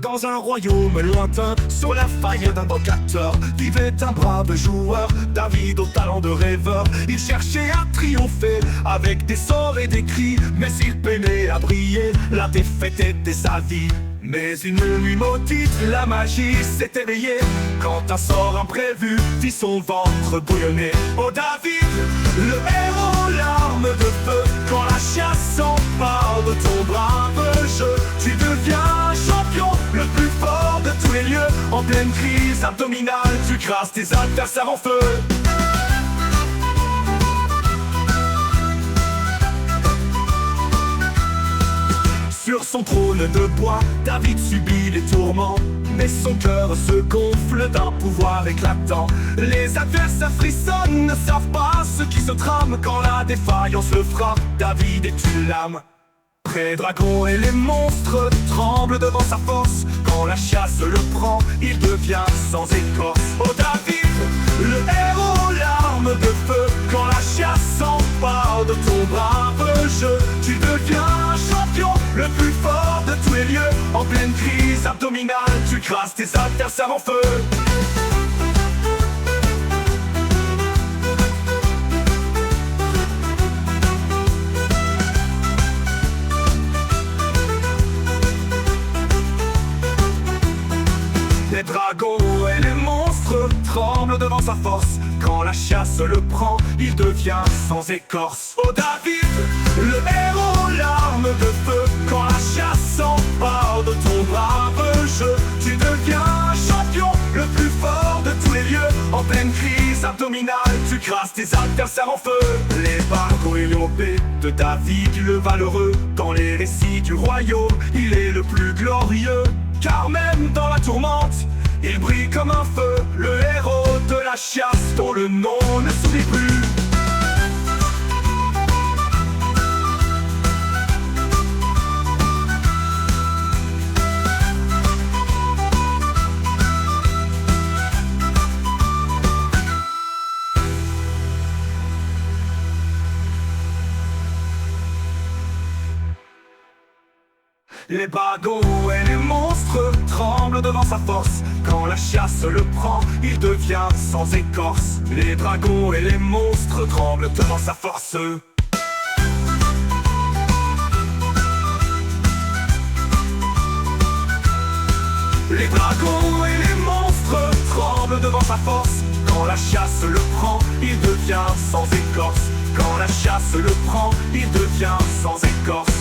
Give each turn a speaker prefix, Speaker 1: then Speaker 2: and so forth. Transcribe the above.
Speaker 1: dans un royaume lointain, sur la faille d'un bancateur, vivait un brave joueur, David au talent de rêveur. Il cherchait à triompher avec des sorts et des cris, mais s'il peinait à briller, la défaite était sa vie. Mais une nuit maudite, la magie s'est éveillée quand un sort imprévu fit son ventre bouillonner. Oh David, le héros, l'arme de feu, quand la chasse s'empare de ton brave jeu, tu deviens champion, le plus fort de tous les lieux. En pleine crise abdominale, tu crasses tes adversaires en feu. Sur son trône de bois, David subit les tourments, mais son cœur se gonfle d'un pouvoir éclatant. Les adversaires frissonnent, ne savent pas ce qui se trame. Quand la défaillance le frappe, David est une lame. Les dragons et les monstres tremblent devant sa force. Quand la chasse le prend, il devient sans écorce. Oh David, le héros, l'arme de feu, quand la chasse s'empare de ton brave jeu, tu deviens champion, le plus fort de tous les lieux. En pleine crise abdominale, tu crasses tes adversaires en feu. Les dragons et les monstres tremblent devant sa force. Quand la chasse le prend, il devient sans écorce. Oh David, le héros, l'arme de feu, quand la chasse s'empare de ton brave jeu, tu deviens champion, le plus fort de tous les lieux. En pleine crise abdominale, tu crasses tes adversaires en feu. Les barreaux et l'épée de David le valeureux, dans les récits du royaume, il est le plus glorieux. Car même dans la tourmente, il brille comme un feu, le héros de la chasse dont le nom ne s'oublie plus. Les badauds et les monstres tremblent devant sa force. Quand la chasse le prend, il devient sans écorce. Les dragons et les monstres tremblent devant sa force. Les dragons et les monstres tremblent devant sa force. Quand la chasse le prend, il devient sans écorce. Quand la chasse le prend, il devient sans écorce.